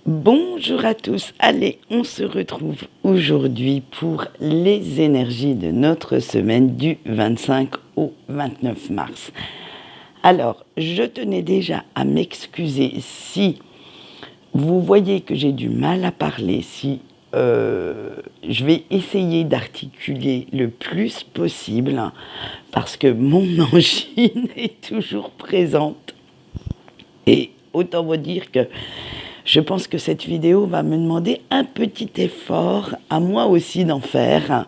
Bonjour à tous, allez, on se retrouve aujourd'hui pour les énergies de notre semaine du 25 au 29 mars. Alors, je tenais déjà à m'excuser si vous voyez que j'ai du mal à parler, si je vais essayer d'articuler le plus possible parce que mon angine est toujours présente. Et autant vous dire que je pense que cette vidéo va me demander un petit effort, à moi aussi d'en faire.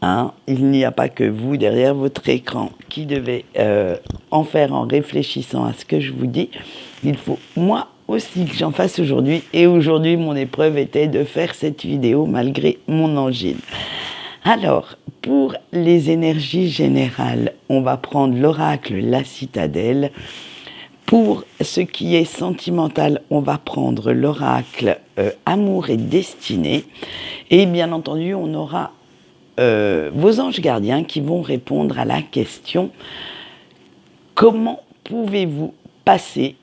Hein. Il n'y a pas que vous derrière votre écran qui devez en faire en réfléchissant à ce que je vous dis. Il faut moi aussi que j'en fasse aujourd'hui. Et aujourd'hui, mon épreuve était de faire cette vidéo malgré mon angine. Alors, pour les énergies générales, on va prendre l'oracle La Citadelle. Pour ce qui est sentimental, on va prendre l'oracle Amour et Destinée. Et bien entendu, on aura vos anges gardiens qui vont répondre à la question comment pouvez-vous passer,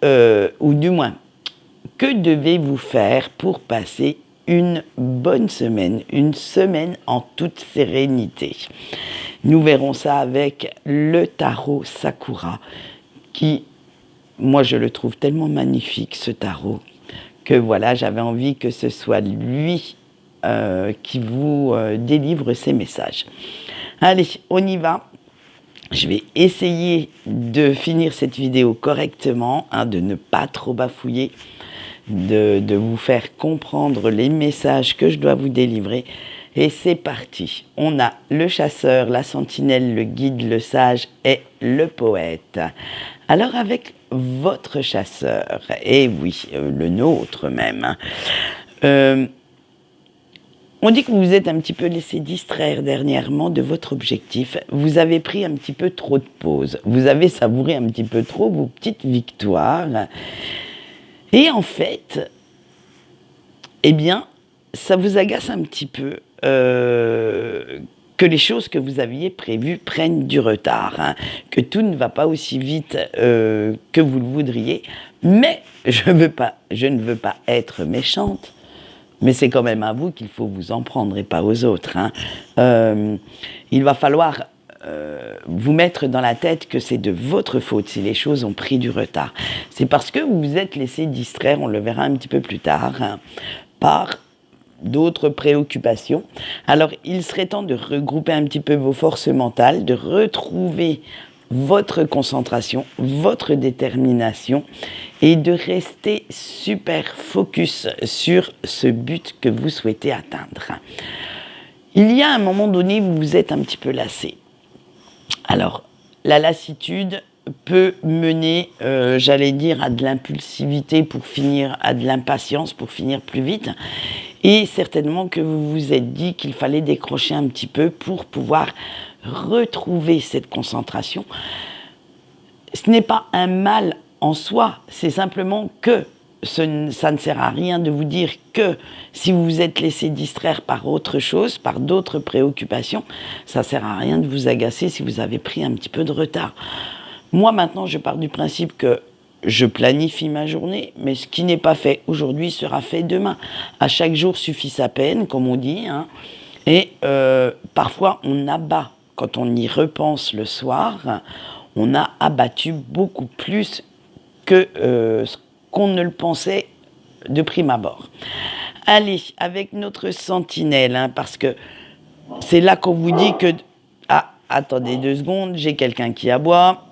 ou du moins, que devez-vous faire pour passer une bonne semaine, une semaine en toute sérénité. Nous verrons ça avec le tarot Sakura, qui, moi je le trouve tellement magnifique ce tarot, que voilà, j'avais envie que ce soit lui qui vous délivre ces messages. Allez, on y va. Je vais essayer de finir cette vidéo correctement, de ne pas trop bafouiller, de vous faire comprendre les messages que je dois vous délivrer. Et c'est parti. On a le chasseur, la sentinelle, le guide, le sage et le poète. Alors avec votre chasseur, et oui, le nôtre même, on dit que vous vous êtes un petit peu laissé distraire dernièrement de votre objectif. Vous avez pris un petit peu trop de pauses. Vous avez savouré un petit peu trop vos petites victoires. Et en fait, eh bien, ça vous agace un petit peu que les choses que vous aviez prévues prennent du retard, que tout ne va pas aussi vite que vous le voudriez. Mais je ne veux pas être méchante, mais c'est quand même à vous qu'il faut vous en prendre et pas aux autres. Il va falloir vous mettre dans la tête que c'est de votre faute si les choses ont pris du retard. C'est parce que vous vous êtes laissé distraire, on le verra un petit peu plus tard, par d'autres préoccupations. Alors, il serait temps de regrouper un petit peu vos forces mentales, de retrouver votre concentration, votre détermination et de rester super focus sur ce but que vous souhaitez atteindre. Il y a un moment donné où vous êtes un petit peu lassé. Alors, la lassitude peut mener, j'allais dire, à de l'impulsivité pour finir, à de l'impatience pour finir plus vite. Et certainement que vous vous êtes dit qu'il fallait décrocher un petit peu pour pouvoir retrouver cette concentration. Ce n'est pas un mal en soi, c'est simplement que ça ne sert à rien de vous dire que si vous vous êtes laissé distraire par autre chose, par d'autres préoccupations, ça ne sert à rien de vous agacer si vous avez pris un petit peu de retard. Moi, maintenant, je pars du principe que je planifie ma journée, mais ce qui n'est pas fait aujourd'hui sera fait demain. À chaque jour suffit sa peine, comme on dit, et parfois on abat. Quand on y repense le soir, on a abattu beaucoup plus que ce qu'on ne le pensait de prime abord. Allez, avec notre sentinelle, parce que c'est là qu'on vous dit que... Ah, attendez 2 secondes, j'ai quelqu'un qui aboie.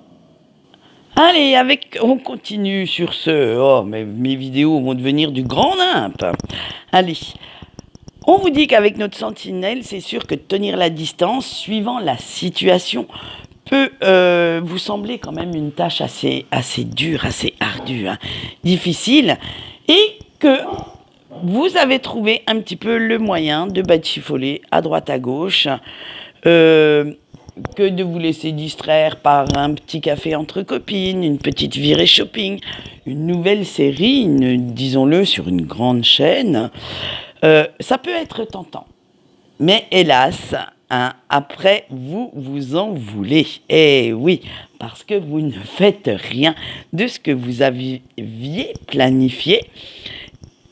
Allez, on continue sur ce... Oh, mais mes vidéos vont devenir du grand nimp. Allez, on vous dit qu'avec notre sentinelle, c'est sûr que tenir la distance, suivant la situation, peut vous sembler quand même une tâche assez dure, assez ardue, difficile, et que vous avez trouvé un petit peu le moyen de batifoler à droite à gauche, que de vous laisser distraire par un petit café entre copines, une petite virée shopping, une nouvelle série, disons-le, sur une grande chaîne. Ça peut être tentant. Mais hélas, après, vous vous en voulez. Eh oui, parce que vous ne faites rien de ce que vous aviez planifié.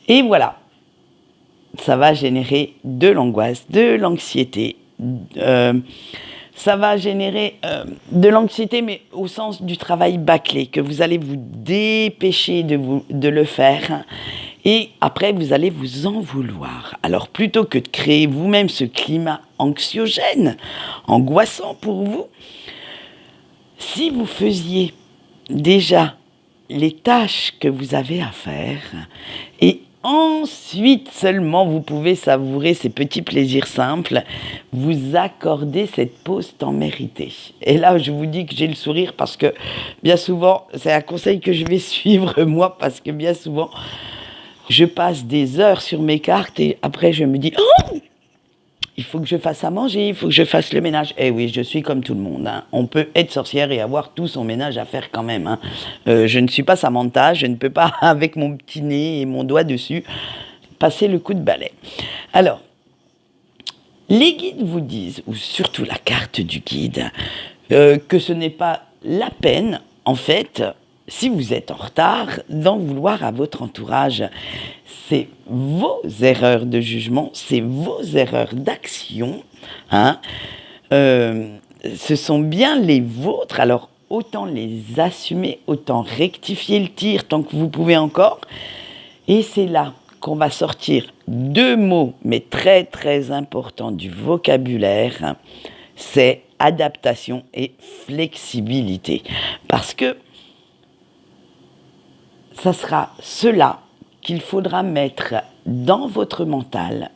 Et voilà, ça va générer de l'angoisse, de l'anxiété. Ça va générer de l'anxiété, mais au sens du travail bâclé, que vous allez vous dépêcher de le faire. Et après, vous allez vous en vouloir. Alors, plutôt que de créer vous-même ce climat anxiogène, angoissant pour vous, si vous faisiez déjà les tâches que vous avez à faire, et ensuite seulement vous pouvez savourer ces petits plaisirs simples, vous accorder cette pause temps méritée. Et là, je vous dis que j'ai le sourire parce que bien souvent, c'est un conseil que je vais suivre moi, parce que bien souvent, je passe des heures sur mes cartes et après je me dis « Oh, il faut que je fasse à manger, il faut que je fasse le ménage. » Eh oui, je suis comme tout le monde. Hein. On peut être sorcière et avoir tout son ménage à faire quand même. Hein. Je ne suis pas Samantha, je ne peux pas, avec mon petit nez et mon doigt dessus, passer le coup de balai. Alors, les guides vous disent, ou surtout la carte du guide, que ce n'est pas la peine, en fait, si vous êtes en retard, d'en vouloir à votre entourage. C'est vos erreurs de jugement, c'est vos erreurs d'action. Hein. Ce sont bien les vôtres, alors autant les assumer, autant rectifier le tir tant que vous pouvez encore. Et c'est là qu'on va sortir 2 mots, mais très très importants du vocabulaire, c'est adaptation et flexibilité. Parce que ça sera cela qu'il faudra mettre dans votre mental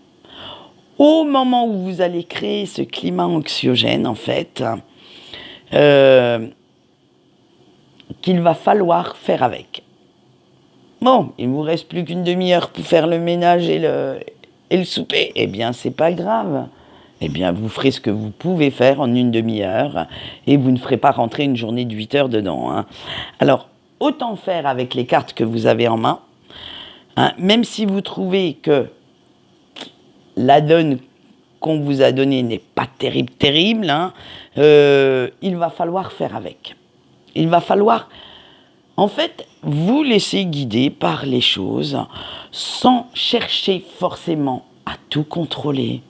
au moment où vous allez créer ce climat anxiogène, en fait, qu'il va falloir faire avec. Bon, il ne vous reste plus qu'une demi-heure pour faire le ménage et le souper. Eh bien, c'est pas grave. Eh bien, vous ferez ce que vous pouvez faire en une demi-heure et vous ne ferez pas rentrer une journée de 8 heures dedans. Hein. Alors, autant faire avec les cartes que vous avez en main, hein, même si vous trouvez que la donne qu'on vous a donnée n'est pas terrible, hein, il va falloir faire avec. Il va falloir, en fait, vous laisser guider par les choses sans chercher forcément à tout contrôler,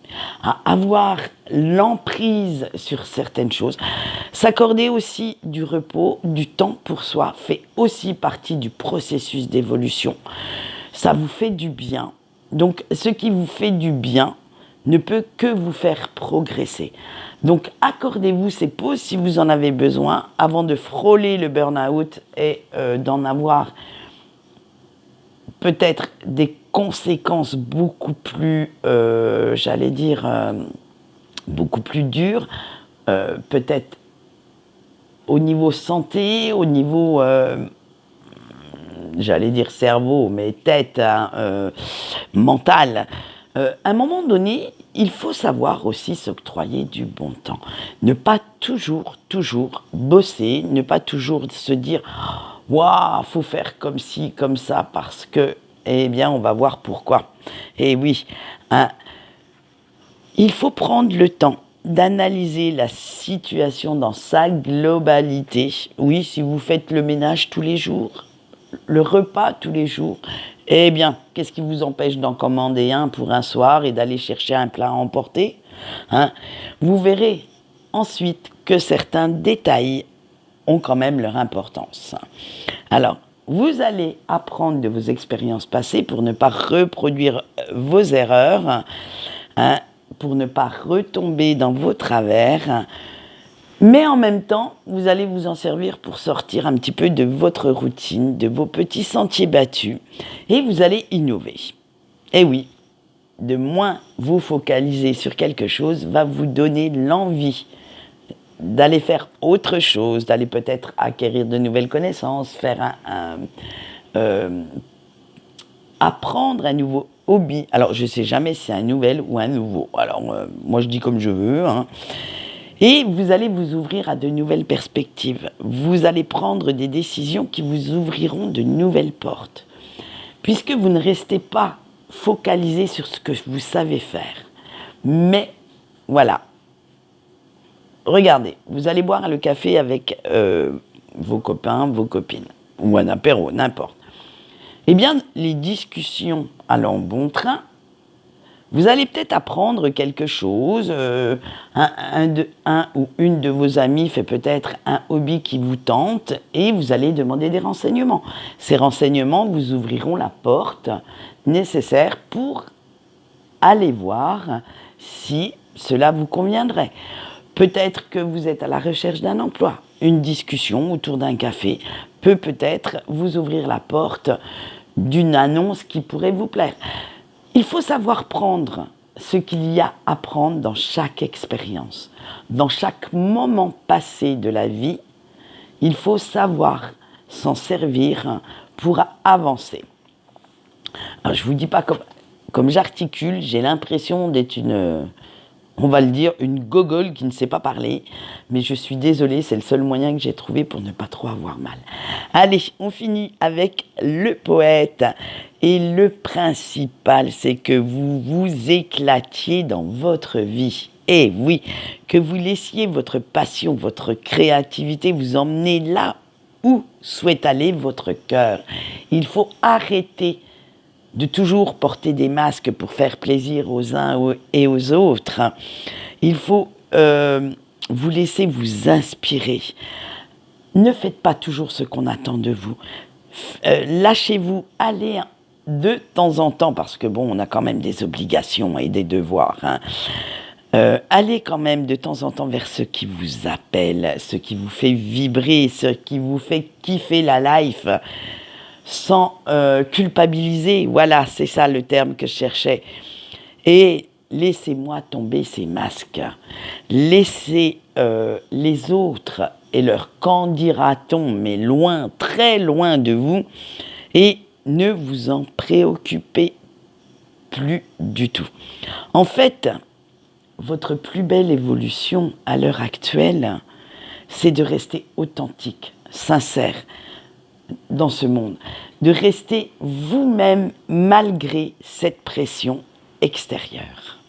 à avoir l'emprise sur certaines choses. S'accorder aussi du repos, du temps pour soi, fait aussi partie du processus d'évolution. Ça vous fait du bien. Donc, ce qui vous fait du bien ne peut que vous faire progresser. Donc, accordez-vous ces pauses si vous en avez besoin avant de frôler le burn-out et d'en avoir peut-être des conséquences beaucoup plus, beaucoup plus dures, peut-être au niveau santé, au niveau, cerveau, mais tête, hein, mental. À un moment donné, il faut savoir aussi s'octroyer du bon temps. Ne pas toujours bosser, ne pas toujours se dire « Waouh, faut faire comme ci, comme ça, parce que, eh bien, on va voir pourquoi. » Et oui, hein, il faut prendre le temps d'analyser la situation dans sa globalité. Oui, si vous faites le ménage tous les jours, le repas tous les jours, eh bien, qu'est-ce qui vous empêche d'en commander un pour un soir et d'aller chercher un plat à emporter, hein? Vous verrez ensuite que certains détails ont quand même leur importance. Alors, vous allez apprendre de vos expériences passées pour ne pas reproduire vos erreurs, hein, pour ne pas retomber dans vos travers. Mais en même temps, vous allez vous en servir pour sortir un petit peu de votre routine, de vos petits sentiers battus, et vous allez innover. Et oui, de moins vous focaliser sur quelque chose va vous donner l'envie d'aller faire autre chose, d'aller peut-être acquérir de nouvelles connaissances, faire apprendre un nouveau hobby. Alors, je ne sais jamais si c'est un nouvel ou un nouveau. Alors, moi, je dis comme je veux, hein. Et vous allez vous ouvrir à de nouvelles perspectives. Vous allez prendre des décisions qui vous ouvriront de nouvelles portes. Puisque vous ne restez pas focalisé sur ce que vous savez faire. Mais, voilà. Regardez, vous allez boire le café avec vos copains, vos copines. Ou un apéro, n'importe. Eh bien, les discussions allant bon train, vous allez peut-être apprendre quelque chose. Un ou une de vos amis fait peut-être un hobby qui vous tente et vous allez demander des renseignements. Ces renseignements vous ouvriront la porte nécessaire pour aller voir si cela vous conviendrait. Peut-être que vous êtes à la recherche d'un emploi. Une discussion autour d'un café peut peut-être vous ouvrir la porte d'une annonce qui pourrait vous plaire. Il faut savoir prendre ce qu'il y a à prendre dans chaque expérience. Dans chaque moment passé de la vie, il faut savoir s'en servir pour avancer. Alors, je ne vous dis pas comme j'articule, j'ai l'impression d'être on va le dire, une gogole qui ne sait pas parler. Mais je suis désolée, c'est le seul moyen que j'ai trouvé pour ne pas trop avoir mal. Allez, on finit avec le poète. Et le principal, c'est que vous vous éclatiez dans votre vie. Et oui, que vous laissiez votre passion, votre créativité vous emmener là où souhaite aller votre cœur. Il faut arrêter de toujours porter des masques pour faire plaisir aux uns et aux autres. Il faut vous laisser vous inspirer. Ne faites pas toujours ce qu'on attend de vous. Lâchez-vous, allez de temps en temps, parce que bon, on a quand même des obligations et des devoirs. Allez quand même de temps en temps vers ce qui vous appelle, ce qui vous fait vibrer, ce qui vous fait kiffer la life, sans culpabiliser. Voilà, c'est ça le terme que je cherchais. Et laissez-moi tomber ces masques. Laissez les autres et leur qu'en dira-t-on, mais loin, très loin de vous, et ne vous en préoccupez plus du tout. En fait, votre plus belle évolution à l'heure actuelle, c'est de rester authentique, sincère dans ce monde, de rester vous-même malgré cette pression extérieure.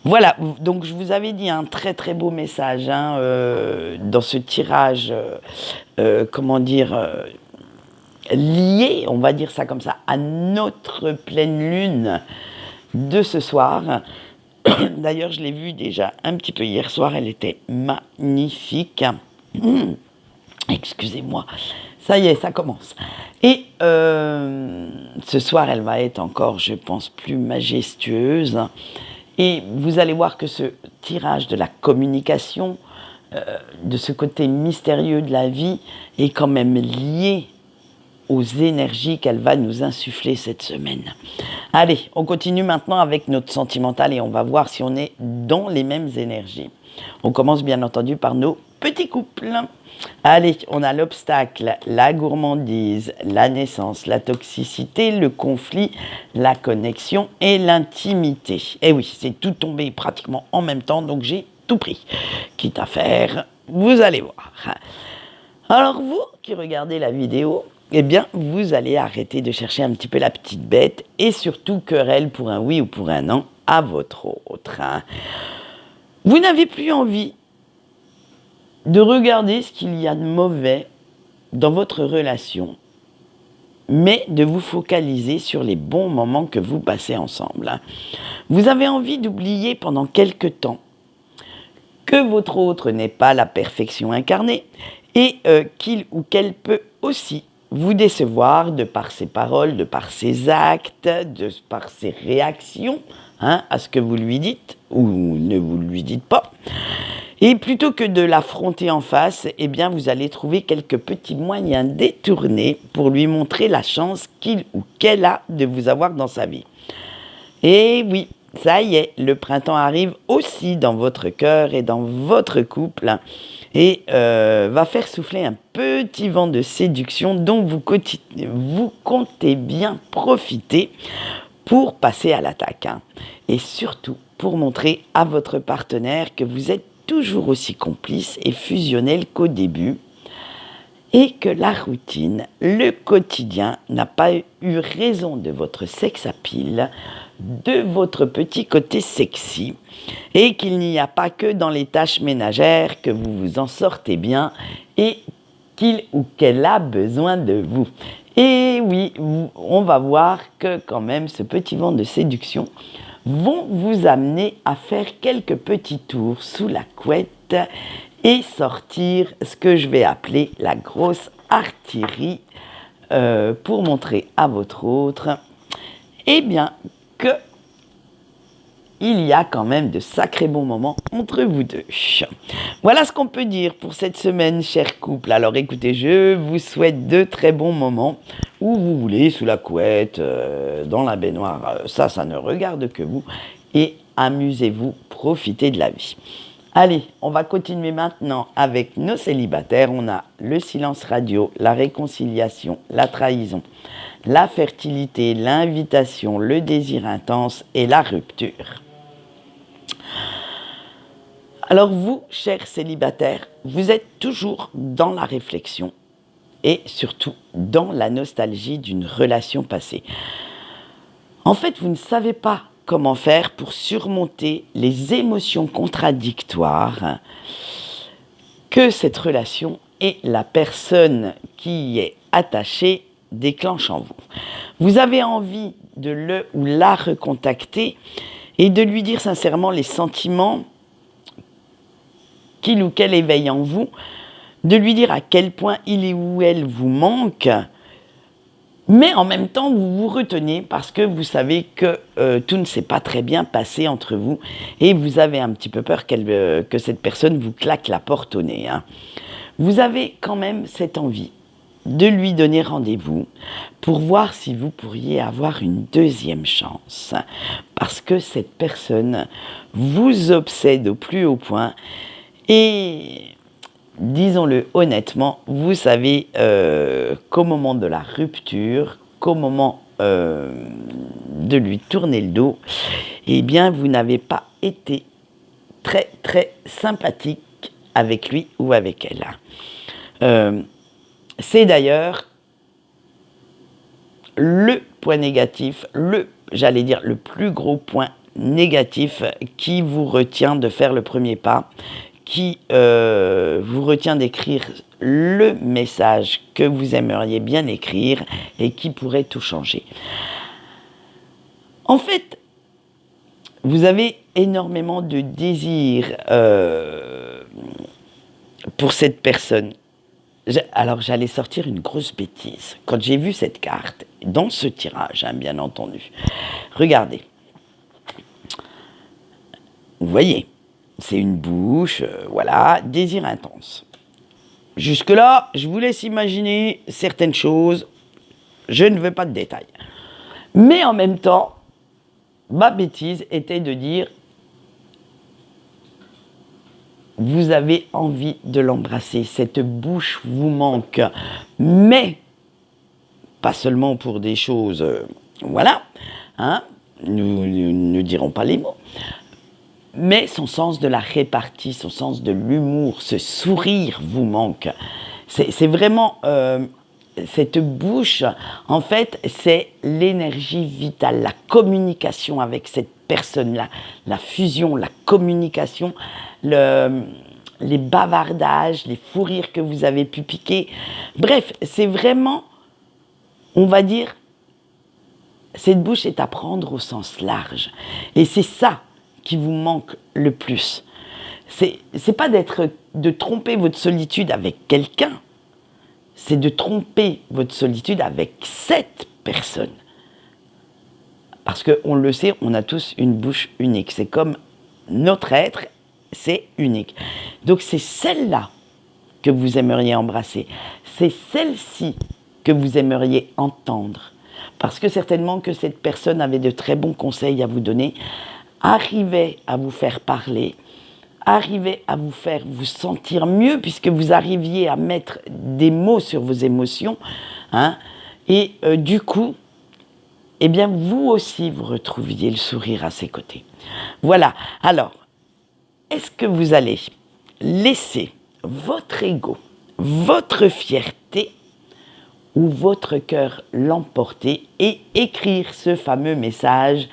Voilà, donc je vous avais dit un très très beau message dans ce tirage, lié, on va dire ça comme ça, à notre pleine lune de ce soir. D'ailleurs, je l'ai vue déjà un petit peu hier soir, elle était magnifique. Excusez-moi, ça y est, ça commence. Et ce soir, elle va être encore, je pense, plus majestueuse. Et vous allez voir que ce tirage de la communication, de ce côté mystérieux de la vie, est quand même lié aux énergies qu'elle va nous insuffler cette semaine. Allez, on continue maintenant avec notre sentimental et on va voir si on est dans les mêmes énergies. On commence bien entendu par nos petits couples. Allez, on a l'obstacle, la gourmandise, la naissance, la toxicité, le conflit, la connexion et l'intimité. Et oui, c'est tout tombé pratiquement en même temps, donc j'ai tout pris. Quitte à faire, vous allez voir. Alors vous qui regardez la vidéo, eh bien, vous allez arrêter de chercher un petit peu la petite bête et surtout querelle pour un oui ou pour un non à votre autre. Vous n'avez plus envie de regarder ce qu'il y a de mauvais dans votre relation, mais de vous focaliser sur les bons moments que vous passez ensemble. Vous avez envie d'oublier pendant quelque temps que votre autre n'est pas la perfection incarnée et qu'il ou qu'elle peut aussi vous décevoir de par ses paroles, de par ses actes, de par ses réactions à ce que vous lui dites ou ne vous lui dites pas. Et plutôt que de l'affronter en face, eh bien vous allez trouver quelques petits moyens détournés pour lui montrer la chance qu'il ou qu'elle a de vous avoir dans sa vie. Et oui, ça y est, le printemps arrive aussi dans votre cœur et dans votre couple et va faire souffler un petit vent de séduction dont vous comptez bien profiter pour passer à l'attaque. Et surtout pour montrer à votre partenaire que vous êtes toujours aussi complice et fusionnel qu'au début et que la routine, le quotidien n'a pas eu raison de votre sex appeal, de votre petit côté sexy et qu'il n'y a pas que dans les tâches ménagères que vous vous en sortez bien et qu'il ou qu'elle a besoin de vous. Et oui, on va voir que quand même ce petit vent de séduction vont vous amener à faire quelques petits tours sous la couette et sortir ce que je vais appeler la grosse artillerie pour montrer à votre autre, eh bien, que il y a quand même de sacrés bons moments entre vous deux. Voilà ce qu'on peut dire pour cette semaine, chers couples. Alors écoutez, je vous souhaite de très bons moments où vous voulez, sous la couette, dans la baignoire. Ça ne regarde que vous. Et amusez-vous, profitez de la vie. Allez, on va continuer maintenant avec nos célibataires. On a le silence radio, la réconciliation, la trahison, la fertilité, l'invitation, le désir intense et la rupture. Alors vous, chers célibataires, vous êtes toujours dans la réflexion et surtout dans la nostalgie d'une relation passée. En fait, vous ne savez pas comment faire pour surmonter les émotions contradictoires que cette relation et la personne qui y est attachée déclenchent en vous. Vous avez envie de le ou la recontacter et de lui dire sincèrement les sentiments qu'il ou qu'elle éveille en vous, de lui dire à quel point il ou elle vous manque, mais en même temps vous vous retenez parce que vous savez que tout ne s'est pas très bien passé entre vous et vous avez un petit peu peur que cette personne vous claque la porte au nez. Vous avez quand même cette envie de lui donner rendez-vous pour voir si vous pourriez avoir une deuxième chance, parce que cette personne vous obsède au plus haut point. Et disons-le honnêtement, vous savez qu'au moment de la rupture, qu'au moment de lui tourner le dos, eh bien, vous n'avez pas été très, très sympathique avec lui ou avec elle. C'est d'ailleurs le point négatif, j'allais dire le plus gros point négatif qui vous retient de faire le premier pas, qui vous retient d'écrire le message que vous aimeriez bien écrire et qui pourrait tout changer. En fait, vous avez énormément de désir pour cette personne. Alors j'allais sortir une grosse bêtise. Quand j'ai vu cette carte, dans ce tirage, bien entendu, regardez. Vous voyez, c'est une bouche, voilà, désir intense. Jusque-là, je vous laisse imaginer certaines choses. Je ne veux pas de détails. Mais en même temps, ma bêtise était de dire vous avez envie de l'embrasser, cette bouche vous manque, mais pas seulement pour des choses, voilà, nous ne dirons pas les mots, mais son sens de la répartie, son sens de l'humour, ce sourire vous manque. C'est vraiment cette bouche, en fait, c'est l'énergie vitale, la communication avec cette personne-là, la fusion, la communication, les bavardages, les fous rires que vous avez pu piquer. Bref, c'est vraiment, on va dire, cette bouche est à prendre au sens large. Et c'est ça qui vous manque le plus. C'est pas de tromper votre solitude avec quelqu'un, c'est de tromper votre solitude avec cette personne. Parce qu'on le sait, on a tous une bouche unique. C'est comme notre être, c'est unique. Donc c'est celle-là que vous aimeriez embrasser. C'est celle-ci que vous aimeriez entendre. Parce que certainement que cette personne avait de très bons conseils à vous donner, arrivait à vous faire parler, arrivait à vous faire vous sentir mieux, puisque vous arriviez à mettre des mots sur vos émotions, et du coup, eh bien, vous aussi, vous retrouviez le sourire à ses côtés. Voilà. Alors, est-ce que vous allez laisser votre ego, votre fierté ou votre cœur l'emporter et écrire ce fameux message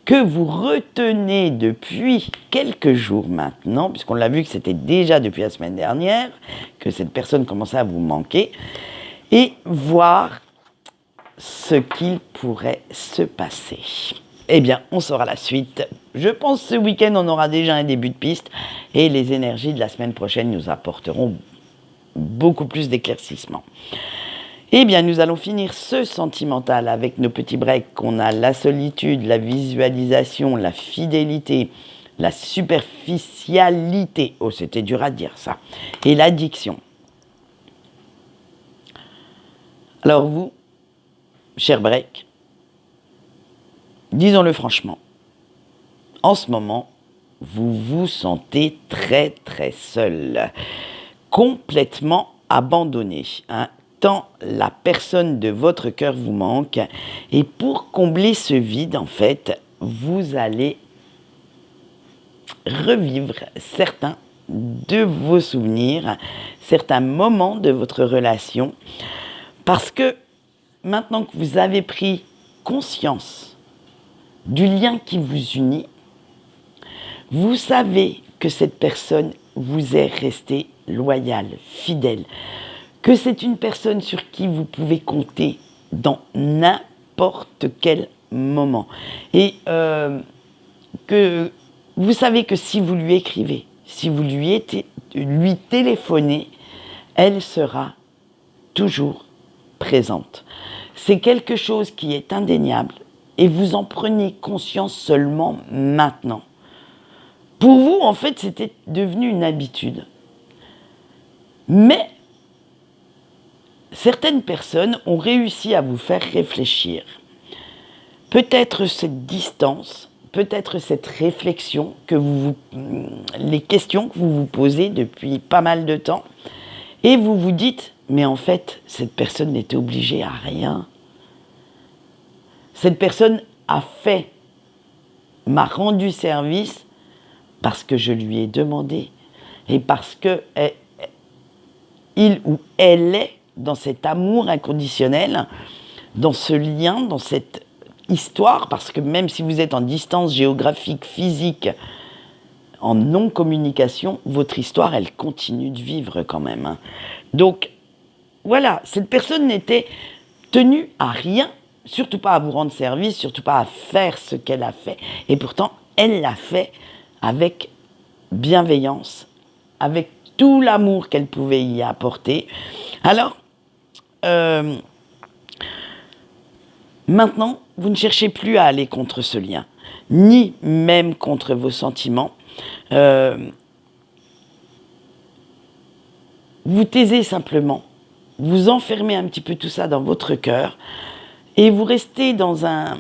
que vous retenez depuis quelques jours maintenant, puisqu'on l'a vu que c'était déjà depuis la semaine dernière, que cette personne commençait à vous manquer, et voir ce qu'il pourrait se passer. Eh bien, on saura la suite. Je pense que ce week-end, on aura déjà un début de piste et les énergies de la semaine prochaine nous apporteront beaucoup plus d'éclaircissement. Eh bien, nous allons finir ce sentimental avec nos petits breaks qu'on a la solitude, la visualisation, la fidélité, la superficialité, oh c'était dur à dire ça, et l'addiction. Alors vous, cher break, disons-le franchement, en ce moment, vous vous sentez très très seul, complètement abandonné, hein, tant la personne de votre cœur vous manque. Et pour combler ce vide, en fait, vous allez revivre certains de vos souvenirs, certains moments de votre relation, parce que maintenant que vous avez pris conscience du lien qui vous unit, vous savez que cette personne vous est restée loyale, fidèle, que c'est une personne sur qui vous pouvez compter dans n'importe quel moment. Et que vous savez que si vous lui écrivez, si vous lui téléphonez, elle sera toujours présente. C'est quelque chose qui est indéniable et vous en prenez conscience seulement maintenant. Pour vous, en fait, c'était devenu une habitude. Mais certaines personnes ont réussi à vous faire réfléchir. Peut-être cette distance, peut-être cette réflexion, les questions que vous vous posez depuis pas mal de temps, et vous vous dites, mais en fait, cette personne n'était obligée à rien. Cette personne m'a rendu service parce que je lui ai demandé et parce que il ou elle est dans cet amour inconditionnel, dans ce lien, dans cette histoire, parce que même si vous êtes en distance géographique, physique, en non-communication, votre histoire, elle continue de vivre quand même, hein. Donc, voilà, cette personne n'était tenue à rien, surtout pas à vous rendre service, surtout pas à faire ce qu'elle a fait, et pourtant, elle l'a fait avec bienveillance, avec tout l'amour qu'elle pouvait y apporter. Alors, maintenant, vous ne cherchez plus à aller contre ce lien, ni même contre vos sentiments. Vous taisez simplement, vous enfermez un petit peu tout ça dans votre cœur et vous restez dans un